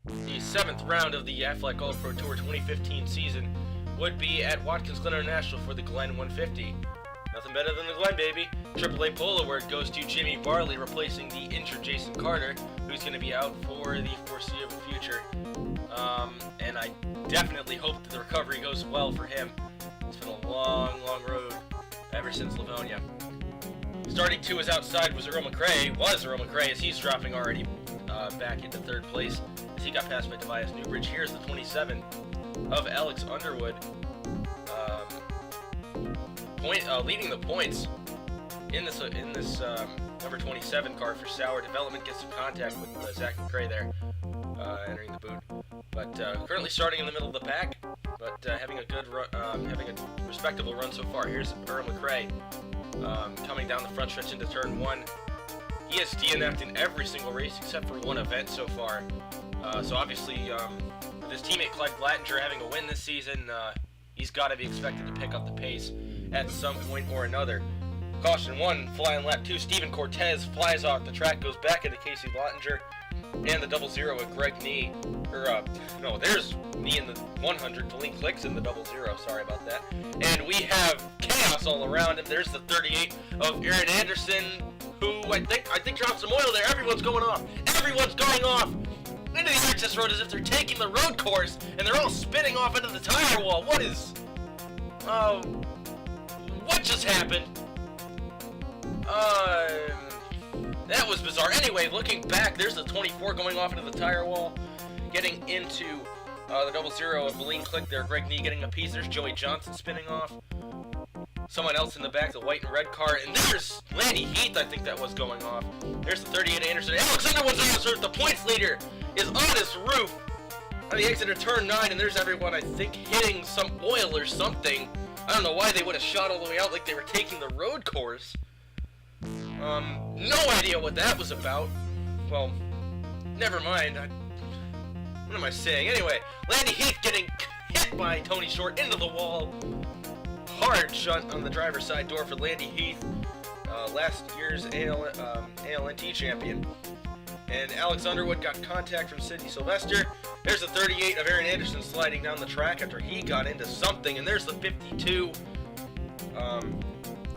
The 7th round of the Aflac All-Pro Tour 2015 season would be at Watkins Glen International for the Glen 150. Nothing better than the Glen, baby. AAA Polo, where it goes to Jimmy Barley, replacing the injured Jason Carter, who's going to be out for the foreseeable future. And I definitely hope that the recovery goes well for him. It's been a long, long road ever since Livonia. Starting 2 is outside was Earl McRae, as he's dropping already back into 3rd place as he got passed by Tobias Newbridge. Here's the 27 of Alex Underwood, leading the points in this number 27 car for Sauer Development. Gets some contact with Zach McRae there, entering the boot. But currently starting in the middle of the pack, but having a good having a respectable run so far. Here's Earl McRae coming down the front stretch into turn 1. He has DNF'd in every single race except for one event so far. So obviously, with his teammate Clyde Blattinger having a win this season, he's got to be expected to pick up the pace at some point or another. Caution 1, flying lap 2, Steven Cortez flies off the track, goes back into Casey Blattinger, and the 00 with Greg Nee. There's Nee in the 100, Deline Clicks in the 00, sorry about that. And we have chaos all around him. There's the 38 of Aaron Anderson, who I think dropped some oil there. Everyone's going off into the access road as if they're taking the road course, and they're all spinning off into the tire wall. What just happened? That was bizarre. Anyway, looking back, there's the 24 going off into the tire wall, getting into the 00 of Deline Click there. Greg Nee getting a piece. There's Joey Johnson spinning off. Someone else in the back, the white and red car, and there's Lanny Heath, I think that was going off. There's the 38 Anderson. Alex Underwood's on his roof. The points leader is on his roof on the exit of turn 9, and there's everyone, I think, hitting some oil or something. I don't know why they would have shot all the way out like they were taking the road course. No idea what that was about. Well, never mind. What am I saying? Anyway, Lanny Heath getting hit by Tony Short into the wall. Hard shot on the driver's side door for Landy Heath, last year's ALNT champion. And Alex Underwood got contact from Sidney Sylvester. There's the 38 of Aaron Anderson sliding down the track after he got into something. And there's the 52 of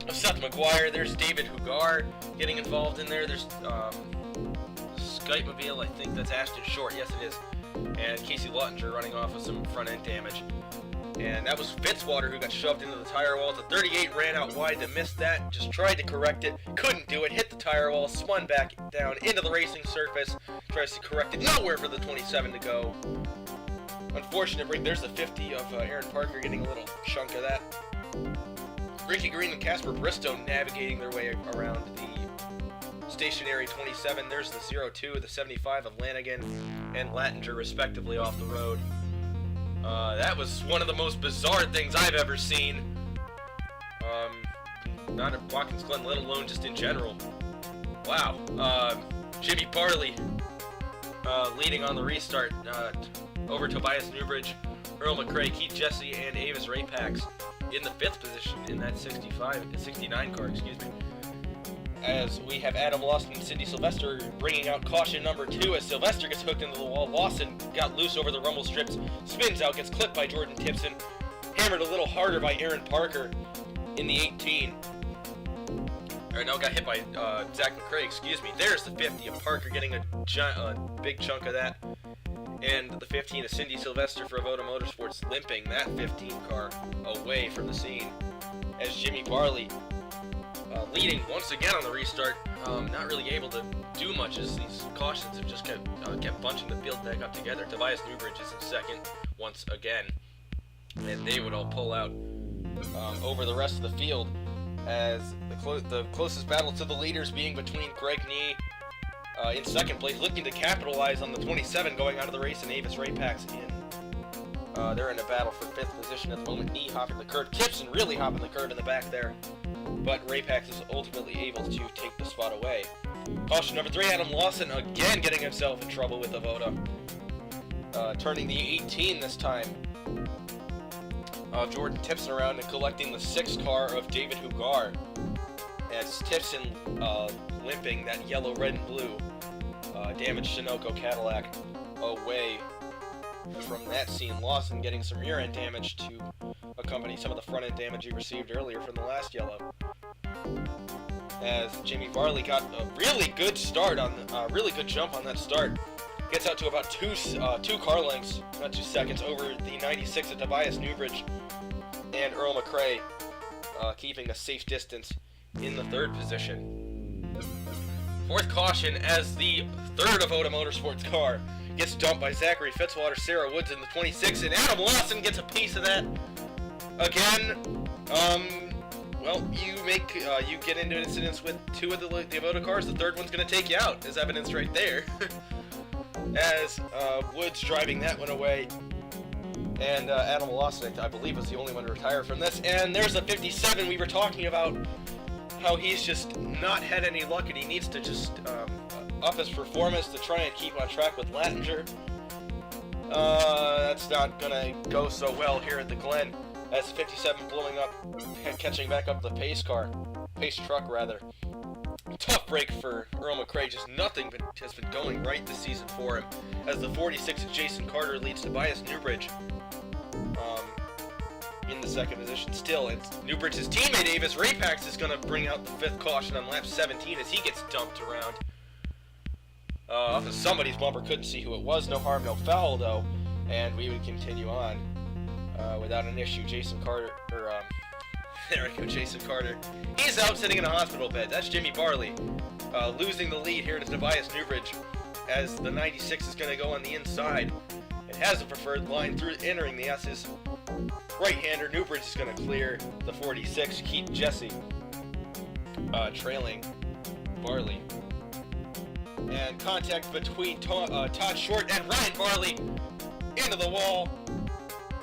Seth McGuire. There's David Hugar getting involved in there. There's Skype-mobile, I think that's Ashton Short. Yes, it is. And Casey Lottinger running off with some front-end damage. And that was Fitzwater who got shoved into the tire wall. The 38 ran out wide to miss that, just tried to correct it, couldn't do it, hit the tire wall, spun back down into the racing surface, tries to correct it, nowhere for the 27 to go. Unfortunately, there's the 50 of Aaron Parker getting a little chunk of that. Ricky Green and Casper Bristow navigating their way around the stationary 27. There's the 02, the 75 of Lanigan and Lattinger respectively off the road. That was one of the most bizarre things I've ever seen. Not at Watkins Glen, let alone just in general. Wow. Jimmy Barley leading on the restart over Tobias Newbridge, Earl McRae, Keith Jesse, and Avis Rapax in the 5th position in that 69 car, excuse me. As we have Adam Lawson and Sidney Sylvester bringing out caution number 2 as Sylvester gets hooked into the wall. Lawson got loose over the rumble strips, spins out, gets clipped by Jordan Tipson, hammered a little harder by Aaron Parker in the 18. Got hit by Zach McRae, excuse me. There's the 50 of Parker getting a big chunk of that. And the 15 of Cindy Sylvester for Avoda Motorsports limping that 15 car away from the scene. As Jimmy Barley leading once again on the restart, not really able to do much as these cautions have just kept bunching the field back up together. Tobias Newbridge is in second once again, and they would all pull out over the rest of the field as the closest battle to the leaders being between Greg Nee in second place, looking to capitalize on the 27 going out of the race, and Avis Rapax in. They're in a battle for 5th position at the moment. Nee hopping the curb, Tipson really hopping the curb in the back there. But Rapax is ultimately able to take the spot away. Caution number 3, Adam Lawson again getting himself in trouble with Avoda. Turning the 18 this time. Jordan Tipson around and collecting the 6th car of David Hugar. As Tipson limping that yellow, red, and blue damaged Sunoco Cadillac. away from that scene. Lawson getting some rear end damage to accompany some of the front end damage he received earlier from the last yellow. As Jimmy Varley got a really good start on really good jump on that start. Gets out to about two car lengths, not 2 seconds, over the 96 of Tobias Newbridge and Earl McRae, keeping a safe distance in the third position. Fourth caution as the third Avoda Motorsports car gets dumped by Zachary Fitzwater, Sarah Woods in the 26, and Adam Lawson gets a piece of that. Again, well, you get into incidents with two of the Avoda cars. The third one's going to take you out. There's evidence right there. As Woods driving that one away, and Adam Lawson, I believe, was the only one to retire from this. And there's the 57 we were talking about, how he's just not had any luck, and he needs to just up his performance to try and keep on track with Lattinger. That's not gonna go so well here at the Glen, as 57 blowing up, catching back up the pace truck rather. Tough break for Earl McRae, just nothing has been going right this season for him, as the 46 Jason Carter leads Tobias Newbridge in the second position still. And Newbridge's teammate Avis Rapax is going to bring out the fifth caution on lap 17 as he gets dumped around. Off of somebody's bumper, couldn't see who it was, no harm, no foul though, and we would continue on without an issue. Jason Carter, there we go, Jason Carter. He's out sitting in a hospital bed. That's Jimmy Varley, losing the lead here to Tobias Newbridge, as the 96 is going to go on the inside. It has a preferred line through entering the S's. Right-hander Newbridge is going to clear the 46. Keith Jesse trailing Varley. And contact between Todd Short and Ryan Varley into the wall.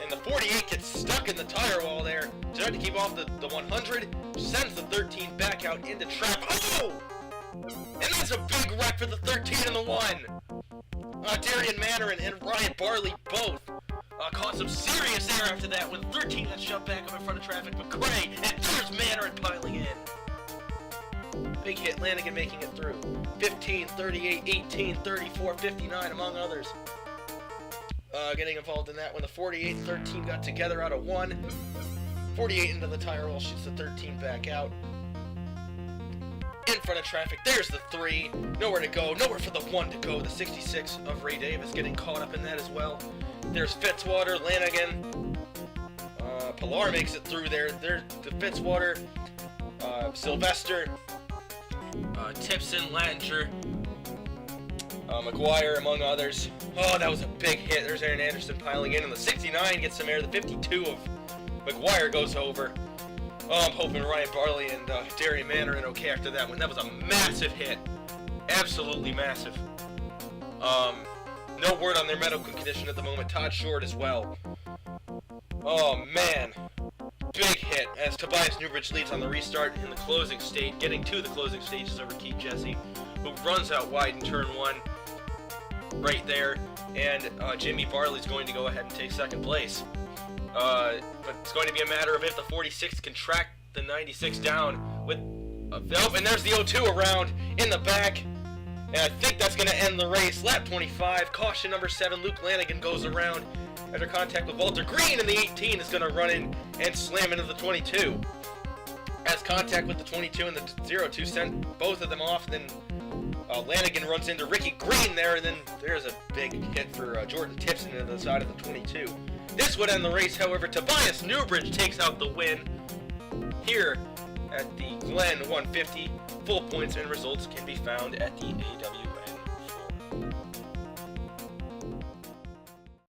And the 48 gets stuck in the tire wall there. Trying to keep off the 100. Sends the 13 back out into trap. Oh! And that's a big wreck for the 13 and the 1. Darian Manor and Ryan Barley both caught some serious air after that when 13 got shoved back up in front of traffic. McRae, and there's Manor piling in. Big hit, Lanigan making it through. 15, 38, 18, 34, 59, among others. Getting involved in that when the 48 and 13 got together out of 1. 48 into the tire wall, shoots the 13 back out. In front of traffic, there's the 3. Nowhere to go, nowhere for the 1 to go. The 66 of Ray Davis getting caught up in that as well. There's Fitzwater, Lanigan. Pilar makes it through there. There's the Fitzwater, Sylvester, Tipson, Lattinger, McGuire, among others. Oh, that was a big hit. There's Aaron Anderson piling in, and the 69 gets some air. The 52 of McGuire goes over. Oh, I'm hoping Ryan Barley and Darian Manor are okay after that one. That was a massive hit. Absolutely massive. No word on their medical condition at the moment. Todd Short as well. Oh, man. Big hit as Tobias Newbridge leads on the restart in the closing stage, getting to the closing stages over Keith Jesse, who runs out wide in turn 1 right there, and Jimmy Varley's going to go ahead and take second place. But it's going to be a matter of if the 46 can track the 96 down with and there's the 02 around in the back, and I think that's going to end the race. Lap 25, caution number 7, Luke Lanigan goes around after contact with Walter Green, and the 18 is going to run in and slam into the 22. As contact with the 22 and the 02 sent both of them off, then Lanigan runs into Ricky Green there, and then there's a big hit for Jordan Tipson into the side of the 22. This would end the race, however. Tobias Newbridge takes out the win here at the Glen 150. Full points and results can be found at the AWN